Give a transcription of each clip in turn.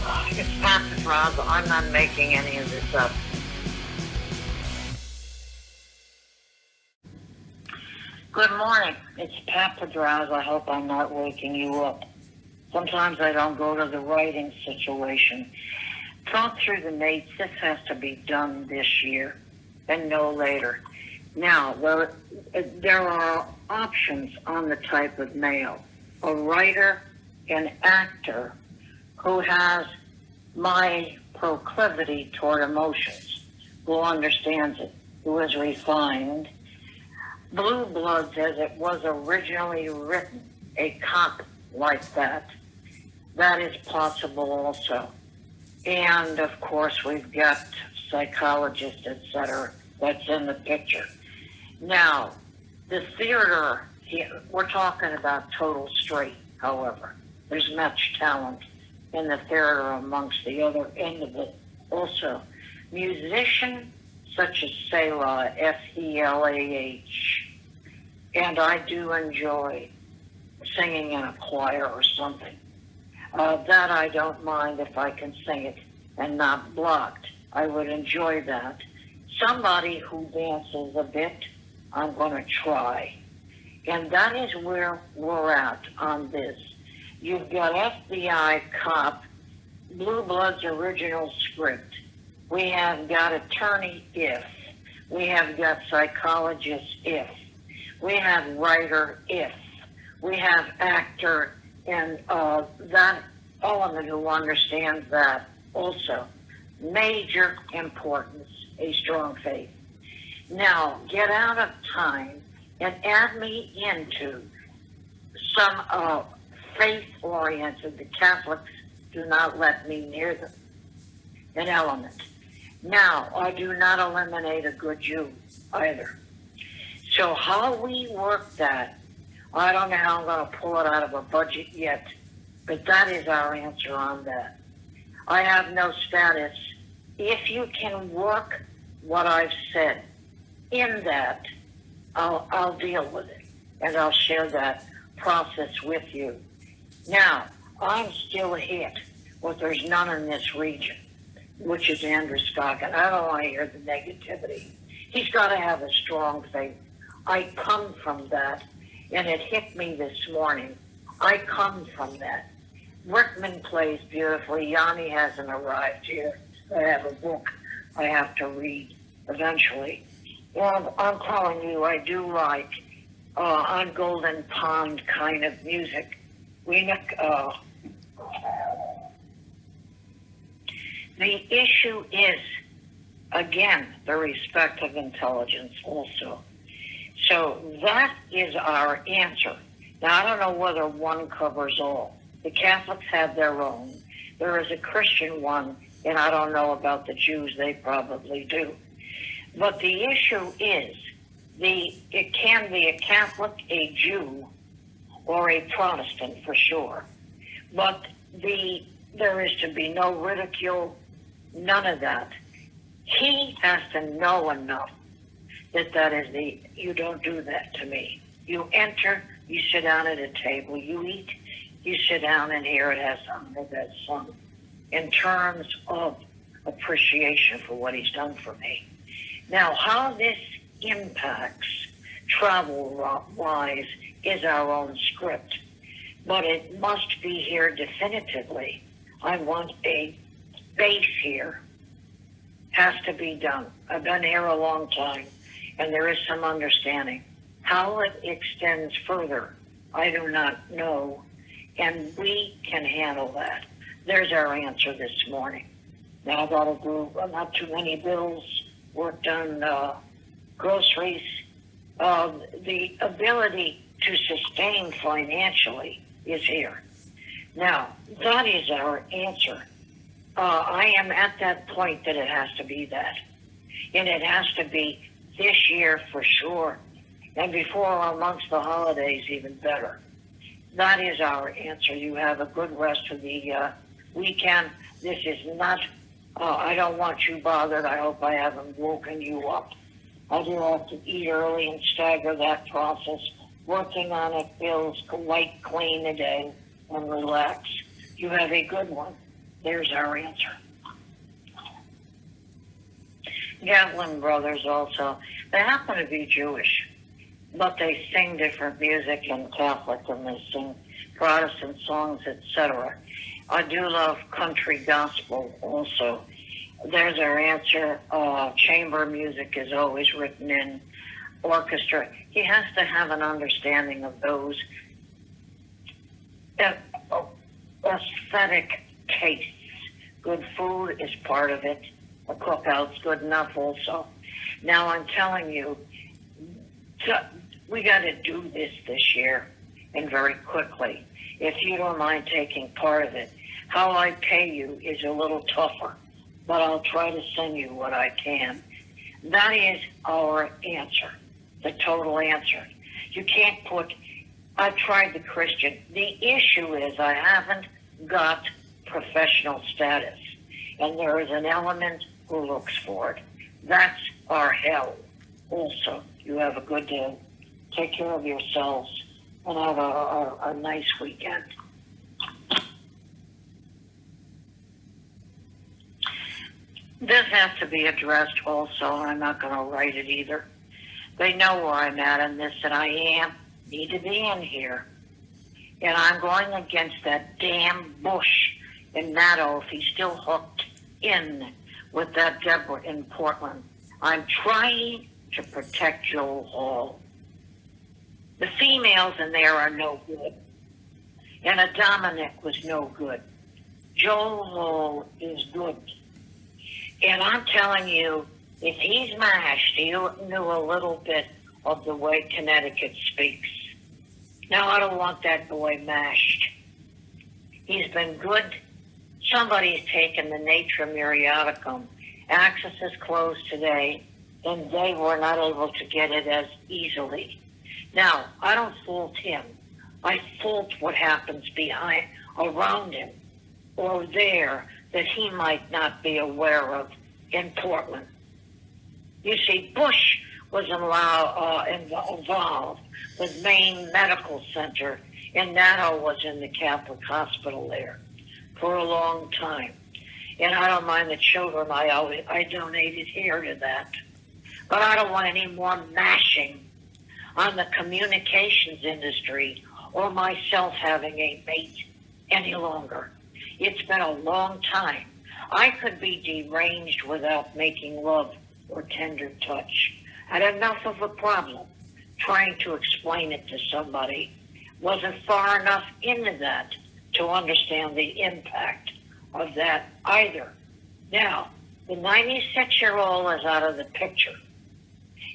It's Podraza. I'm not making any of this up. Good morning. It's Podraza. I hope I'm not waking you up. Sometimes I don't go to the writing situation. Talk through the mates. This has to be done this year and no later. Now, there are options on the type of mail. A writer, an actor who has my proclivity toward emotions, who understands it, who is refined. Blue Bloods, as it was originally written, a cop like that. That is possible also. And of course, we've got psychologists, etc. That's in the picture. Now, the theater, we're talking about total straight, however. There's much talent in the theater amongst the other end of it also. Musician such as Selah, Selah, and I do enjoy singing in a choir or something. That I don't mind if I can sing it and not blocked. I would enjoy that. Somebody who dances a bit, I'm going to try. And that is where we're at on this. You've got FBI cop, Blue Bloods original script. We have got attorney if. We have got psychologist if. We have writer if. We have actor and that element who understands that also. Major importance, a strong faith. Now, get out of time and add me into some faith-oriented. The Catholics do not let me near them. An element. Now, I do not eliminate a good Jew either. So how we work that, I don't know how I'm going to pull it out of a budget yet, but that is our answer on that. I have no status. If you can work what I've said in that, I'll deal with it, and I'll share that process with you. Now, I'm still hit, but there's none in this region, which is Andrew Scott, and I don't want to hear the negativity. He's got to have a strong faith. I come from that, and it hit me this morning. I come from that. Rickman plays beautifully. Yanni hasn't arrived here. I have a book I have to read eventually. And I'm telling you, I do like on Golden Pond kind of music. The issue is, again, the respect of intelligence also. So that is our answer. Now, I don't know whether one covers all. The Catholics have their own. There is a Christian one, and I don't know about the Jews. They probably do. But the issue is, it can be a Catholic, a Jew, or a Protestant for sure. But there is to be no ridicule, none of that. He has to know enough that is you don't do that to me. You enter, you sit down at a table, you eat, you sit down, and here it has something that's sung in terms of appreciation for what he's done for me. Now, how this impacts travel-wise is our own script, but it must be here definitively. I want a base here. Has to be done. I've been here a long time, and there is some understanding. How it extends further, I do not know, and we can handle that. There's our answer this morning. Now I've got to do not too many bills, worked on groceries. The ability to sustain financially is here. Now, that is our answer. I am at that point that it has to be that. And it has to be this year for sure. And before or amongst the holidays, even better. That is our answer. You have a good rest of the weekend. This is not, I don't want you bothered. I hope I haven't woken you up. I do have to eat early and stagger that process. Working on it feels light, clean a day, and relax. You have a good one. There's our answer. Gatlin brothers also, they happen to be Jewish, but they sing different music in Catholic and they sing Protestant songs, etc. I do love country gospel also. There's our answer. Chamber music is always written in orchestra. He has to have an understanding of those aesthetic tastes. Good food is part of it. A cookout's good enough also. Now I'm telling you, we got to do this year and very quickly. If you don't mind taking part of it, how I pay you is a little tougher, but I'll try to send you what I can. That is our answer, the total answer. You can't put, I've tried the Christian. The issue is I haven't got professional status, and there is an element who looks for it. That's our hell. Also, you have a good day. Take care of yourselves and have a nice weekend. This has to be addressed also. I'm not going to write it either. They know where I'm at in this, and I need to be in here. And I'm going against that damn Bush in NATO if he's still hooked in with that Deborah in Portland. I'm trying to protect Joel Hall. The females in there are no good. And a Dominic was no good. Joel Hall is good. And I'm telling you, if he's mashed, he knew a little bit of the way Connecticut speaks. Now, I don't want that boy mashed. He's been good. Somebody's taken the Natrium muriaticum. Access is closed today, and they were not able to get it as easily. Now, I don't fault him. I fault what happens around him, or there, that he might not be aware of in Portland. You see, Bush was involved with Maine Medical Center, and NATO was in the Catholic Hospital there for a long time. And I don't mind the children. I donated here to that. But I don't want any more mashing on the communications industry or myself having a mate any longer. It's been a long time. I could be deranged without making love or tender touch. Had enough of a problem trying to explain it to somebody. Wasn't far enough into that to understand the impact of that either. Now, the 96-year-old is out of the picture.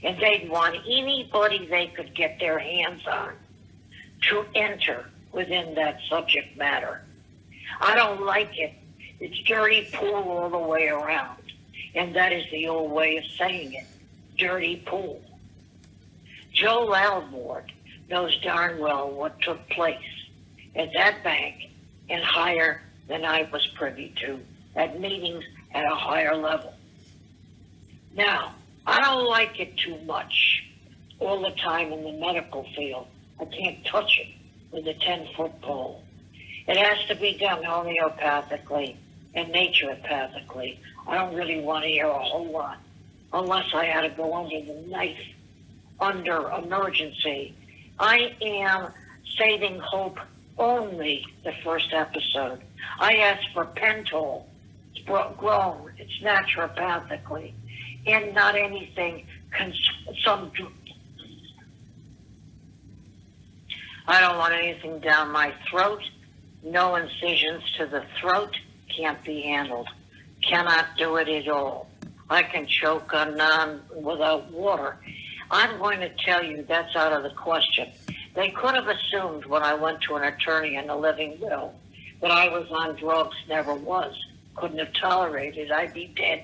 And they'd want anybody they could get their hands on to enter within that subject matter. I don't like it. It's dirty pool all the way around. And that is the old way of saying it. Dirty pool. Joe Lalbord knows darn well what took place at that bank and higher than I was privy to at meetings at a higher level. Now, I don't like it too much all the time in the medical field. I can't touch it with a 10-foot pole. It has to be done homeopathically and naturopathically. I don't really want to hear a whole lot unless I had to go under the knife, under emergency. I am saving hope only the first episode. I asked for Pentol. It's grown. It's naturopathically. And not anything, I don't want anything down my throat. No incisions to the throat. Can't be handled. Cannot do it at all. I can choke on without water. I'm going to tell you that's out of the question. They could have assumed when I went to an attorney in a living will that I was on drugs, never was. Couldn't have tolerated. I'd be dead.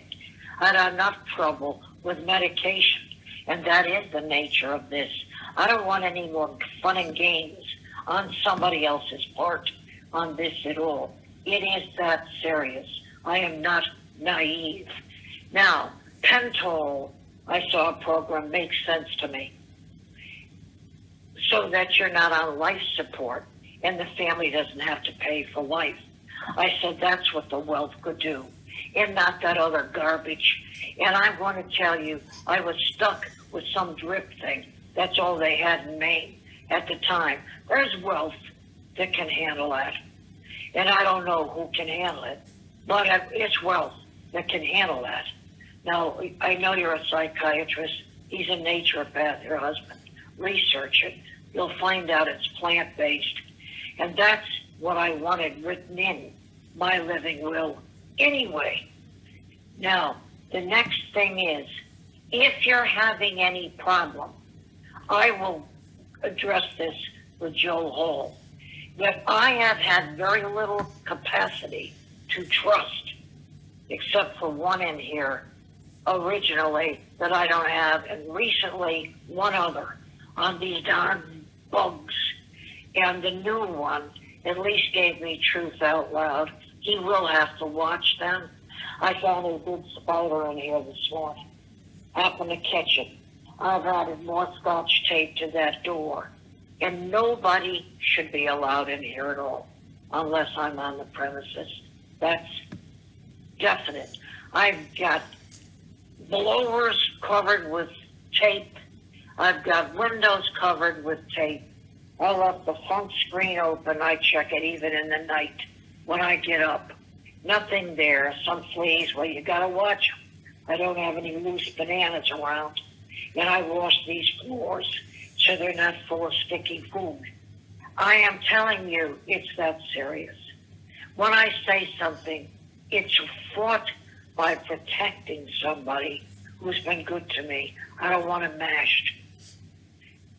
I had enough trouble with medication, and that is the nature of this. I don't want any more fun and games on somebody else's part on this at all. It is that serious. I am not naive. Now, Pentol, I saw a program, makes sense to me, so that you're not on life support and the family doesn't have to pay for life. I said, that's what the wealth could do, and not that other garbage. And I'm going to tell you, I was stuck with some drip thing. That's all they had in Maine at the time. There's wealth that can handle that. And I don't know who can handle it, but it's wealth that can handle that. Now, I know you're a psychiatrist. He's a naturopath, your husband. Research it. You'll find out it's plant-based. And that's what I wanted written in my living will anyway. Now, the next thing is, if you're having any problem, I will address this with Joe Hall, that I have had very little capacity to trust, except for one in here originally that I don't have, and recently one other on these darn bugs. And the new one at least gave me truth out loud. He will have to watch them. I found a good spider in here this morning. Happened to catch it. I've added more scotch tape to that door. And nobody should be allowed in here at all unless I'm on the premises. That's definite. I've got blowers covered with tape. I've got windows covered with tape. I left the front screen open. I check it even in the night when I get up. Nothing there. Some fleas. Well, you got to watch them. I don't have any loose bananas around. And I wash these floors so they're not full of sticky food. I am telling you, it's that serious. When I say something, it's fought by protecting somebody who's been good to me. I don't want him mashed.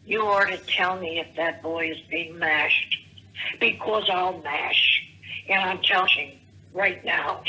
You are to tell me if that boy is being mashed, because I'll mash. And I'm telling you right now,